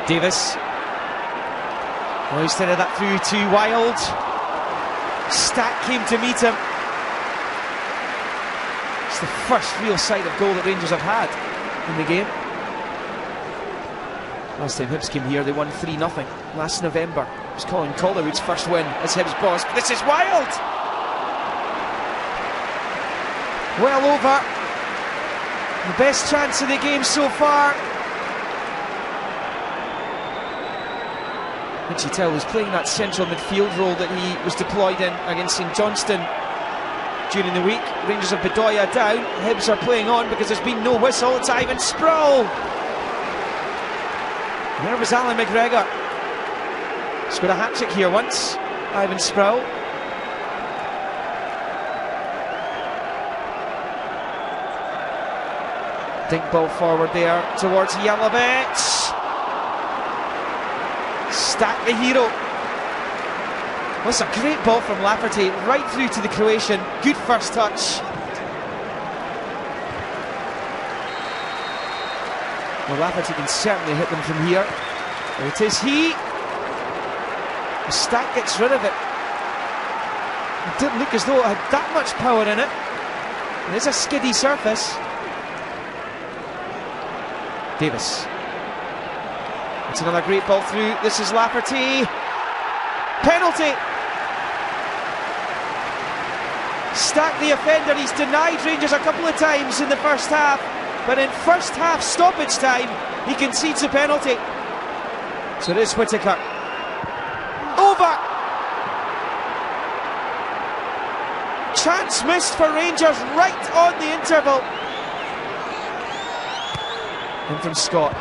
Davis hoisted that through to Wild. Stack came to meet him. It's the first real sight of goal that Rangers have had in the game. Last time Hibs came here, they won 3-0 last November. It was Colin Calderwood's first win as Hibs boss. This is Wild! Well over. The best chance of the game so far. Richie Tell was playing that central midfield role that he was deployed in against St Johnstone during the week. Rangers have Bedoya down. Hibs are playing on because there's been no whistle. It's Ivan Sproul. There was Alan McGregor. Scored a hat-trick here once, Ivan Sproul. Dink ball forward there towards Jelavic. Stack the hero. Well, it's a great ball from Lafferty right through to the Croatian. Good first touch. Well, Lafferty can certainly hit them from here. There it is, the Stack gets rid of it. It didn't look as though it had that much power in it. And it's a skiddy surface. Davis. It's another great ball through. This is Lafferty. Penalty. Stack the offender. He's denied Rangers a couple of times in the first half, but in first half stoppage time he concedes a penalty. So it is Whittaker. Over. Chance missed for Rangers right on the interval. In from Scott.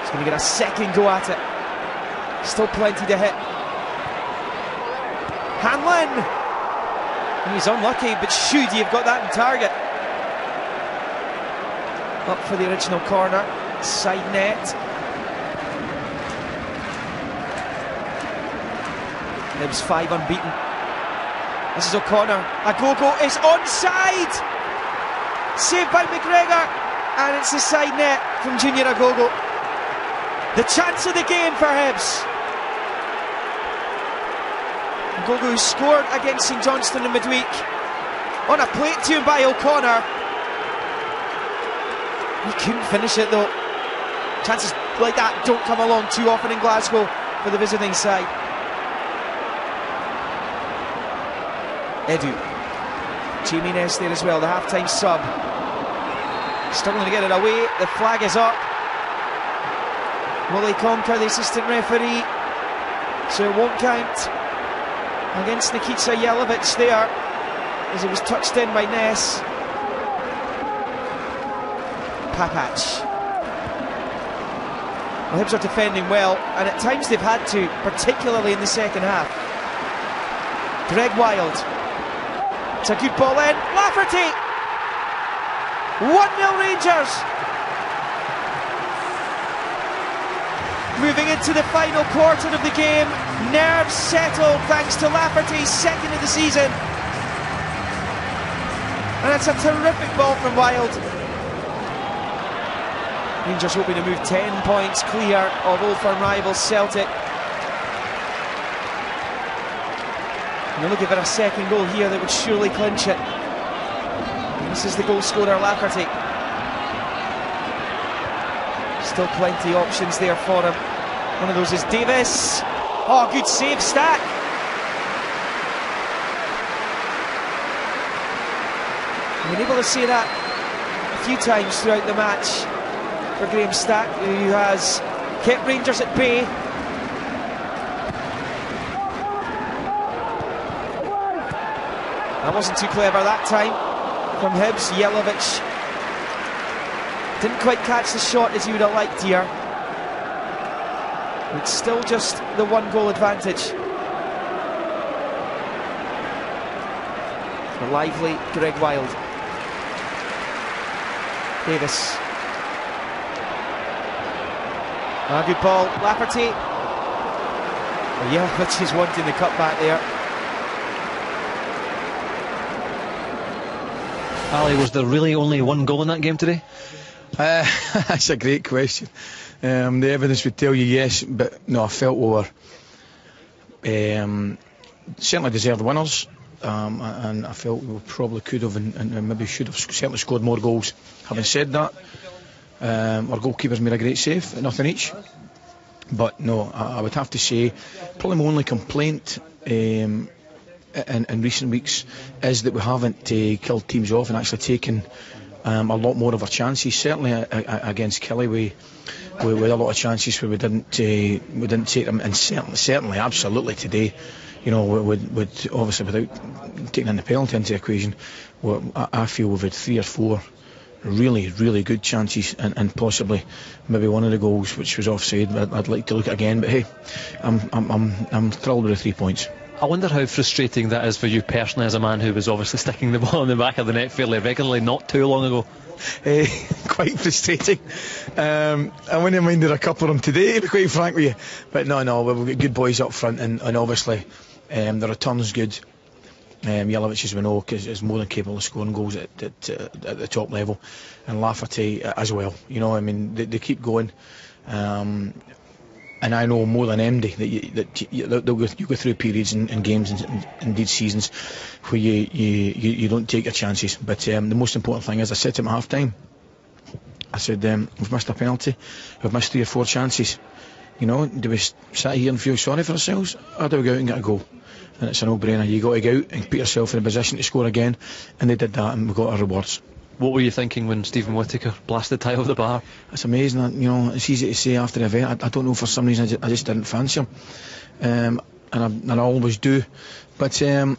He's going to get a second go at it. Still plenty to hit. Hanlon. He's unlucky, but should he have got that in target? Up for the original corner. Side net. Hibs 5 unbeaten. This is O'Connor. Agogo is onside. Saved by McGregor. And it's the side net from Junior Agogo. The chance of the game for Hibs. Agogo, who scored against St Johnstone in midweek, on a plate to him by O'Connor. He couldn't finish it though. Chances like that don't come along too often in Glasgow for the visiting side. Edu. Jamie Ness there as well, the half-time sub. Struggling to get it away. The flag is up. Willie Conker, the assistant referee, so it won't count against Nikita Jelavic there, as it was touched in by Ness. Papac. Well, Hibs are defending well, and at times they've had to, particularly in the second half. Greg Wild. It's a good ball in. Lafferty! 1-0 Rangers. Moving into the final quarter of the game. Nerves settled thanks to Lafferty's second of the season. And it's a terrific ball from Wild. Rangers hoping to move 10 points clear of Old Firm rivals Celtic. And they're looking for a second goal here that would surely clinch it. And this is the goal scorer, Lafferty. Still plenty of options there for him. One of those is Davis. Oh, good save, Stack. I've been able to say that a few times throughout the match for Graham Stack, who has kept Rangers at bay. That wasn't too clever that time from Hibs. Jelavic didn't quite catch the shot as he would have liked here. It's still just the one goal advantage. A lively Greg Wild. Davis. A good ball, Lafferty. Jelavic is wanting the cutback there. Ali, was there really only one goal in that game today? That's a great question. The evidence would tell you yes, but no, I felt we were certainly deserved winners, and I felt we probably could have and maybe should have certainly scored more goals. Having said that, our goalkeepers made a great save at nothing each. But no, I would have to say probably my only complaint in recent weeks is that we haven't killed teams off and actually taken a lot more of our chances. Certainly against Kelly we had a lot of chances where we didn't take them, and certainly absolutely today, you know, would obviously without taking in the penalty into the equation, I feel we've had 3 or 4 really good chances, and possibly maybe one of the goals which was offside I'd like to look at again. But hey, I'm thrilled with the 3 points. I wonder how frustrating that is for you personally, as a man who was obviously sticking the ball in the back of the net fairly regularly not too long ago. Quite frustrating. I wouldn't mind there a couple of them today, to be quite frank with you. But no, we've got good boys up front, and obviously the return's good. Jelovich, as we know, is more than capable of scoring goals at the top level, and Lafferty as well. You know, I mean, they keep going, and I know more than MD that you go through periods in games and indeed seasons where you don't take your chances. But the most important thing is, I said to him at half time, I said, we've missed a penalty, we've missed 3 or 4 chances. You know, do we sit here and feel sorry for ourselves, or do we go out and get a goal? And it's a no-brainer. You got to go out and put yourself in a position to score again, and they did that, and we got our rewards. What were you thinking when Stephen Whittaker blasted Ty off the bar? It's amazing. You know, it's easy to say after the event. I don't know, for some reason I just didn't fancy him, and I always do. But no,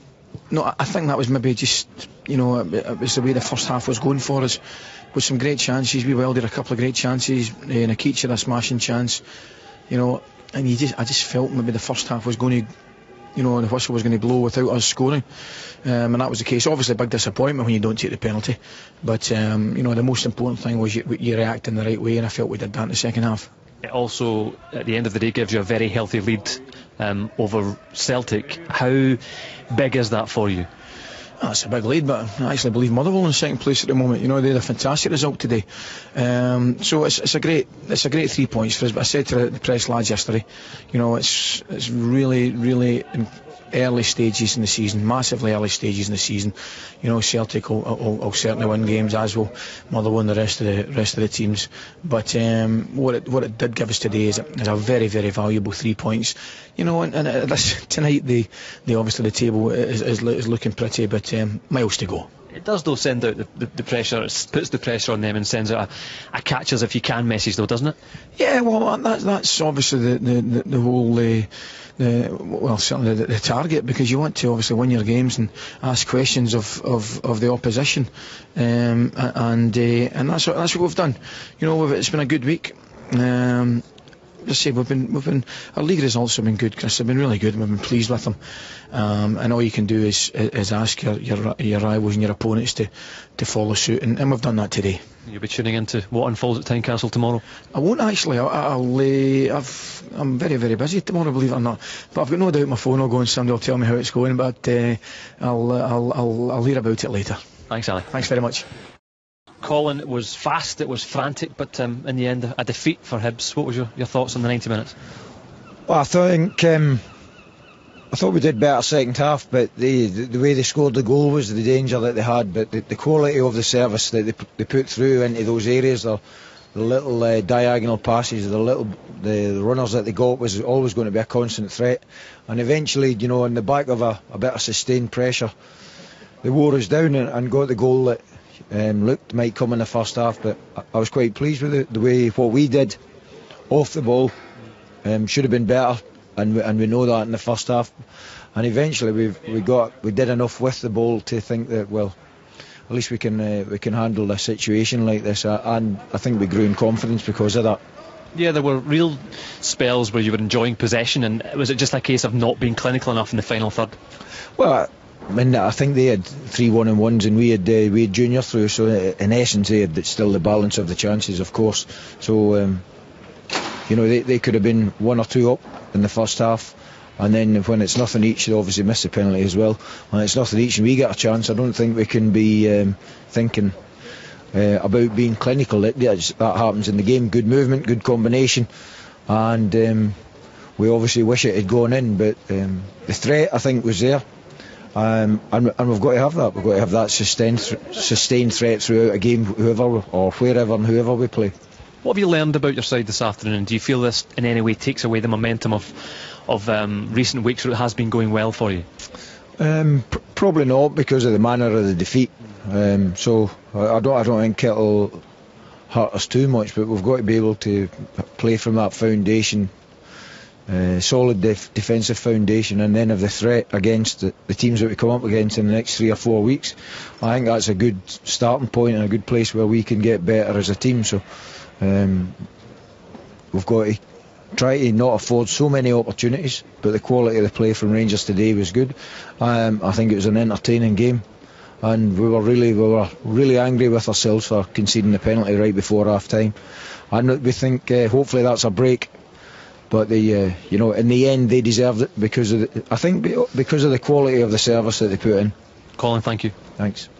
I think that was maybe just, you know, it was the way the first half was going for us, with some great chances. We welded a couple of great chances, Nikic had a smashing chance, you know, and I just felt maybe the first half was going to, you know, the whistle was going to blow without us scoring, and that was the case. Obviously a big disappointment when you don't take the penalty, but you know, the most important thing was you react in the right way, and I felt we did that in the second half. It also, at the end of the day, gives you a very healthy lead over Celtic. How big is that for you? That's a big lead, but I actually believe Motherwell in second place at the moment. You know, they had a fantastic result today, so it's a great 3 points for us. But I said to the press lads yesterday, you know, it's really in early stages in the season, massively early stages in the season. You know, Celtic will certainly win games, as will Motherwell and the rest of the teams. But what it did give us today is a very valuable 3 points. You know, and tonight the obviously the table is looking pretty, but miles to go. It does though send out the pressure. It puts the pressure on them and sends out a catch us if you can message though, doesn't it? Yeah, well that's obviously the whole well, certainly the target, because you want to obviously win your games and ask questions of the opposition, and that's what we've done. You know, it's been a good week. Just say we've been our league results have been good, Chris. They've been really good, and we've been pleased with them. And all you can do is ask your rivals and your opponents to follow suit, and we've done that today. You'll be tuning into what unfolds at Tynecastle tomorrow? I won't actually. I'm very busy tomorrow, believe it or not. But I've got no doubt my phone will go and somebody will tell me how it's going. But I'll hear about it later. Thanks, Ali. Thanks very much. Colin, it was fast, it was frantic, but in the end a defeat for Hibs. What was your thoughts on the 90 minutes? Well, I thought we did better second half, but the way they scored the goal was the danger that they had. But the quality of the service that they put through into those areas, the little diagonal passes, the runners that they got, was always going to be a constant threat. And eventually, you know, on the back of a bit of sustained pressure, they wore us down and got the goal that looked might come in the first half. But I was quite pleased with the way what we did off the ball. Should have been better, and we know that in the first half. And eventually we did enough with the ball to think that, well, at least we can handle a situation like this, and I think we grew in confidence because of that. Yeah, there were real spells where you were enjoying possession, and was it just a case of not being clinical enough in the final third? Well, I mean, I think they had 3 1-on-1s and we had Junior through, so in essence they had still the balance of the chances, of course. So you know, they could have been 1 or 2 up in the first half, and then when it's nothing each, they obviously miss the penalty as well. When it's nothing each and we get a chance, I don't think we can be thinking about being clinical. That happens in the game. Good movement, good combination, and we obviously wish it had gone in, but the threat, I think, was there. And we've got to have that. We've got to have that sustained threat throughout a game, whoever or wherever and whoever we play. What have you learned about your side this afternoon? Do you feel this in any way takes away the momentum of recent weeks where it has been going well for you? Probably not, because of the manner of the defeat. So I don't think it'll hurt us too much, but we've got to be able to play from that foundation. Solid defensive foundation, and then have the threat against the teams that we come up against in the next 3 or 4 weeks. I think that's a good starting point and a good place where we can get better as a team. So we've got to try to not afford so many opportunities, but the quality of the play from Rangers today was good. I think it was an entertaining game, and we were really angry with ourselves for conceding the penalty right before half time, and we think hopefully that's a break. But in the end, they deserved it because of the quality of the service that they put in. Colin, thank you. Thanks.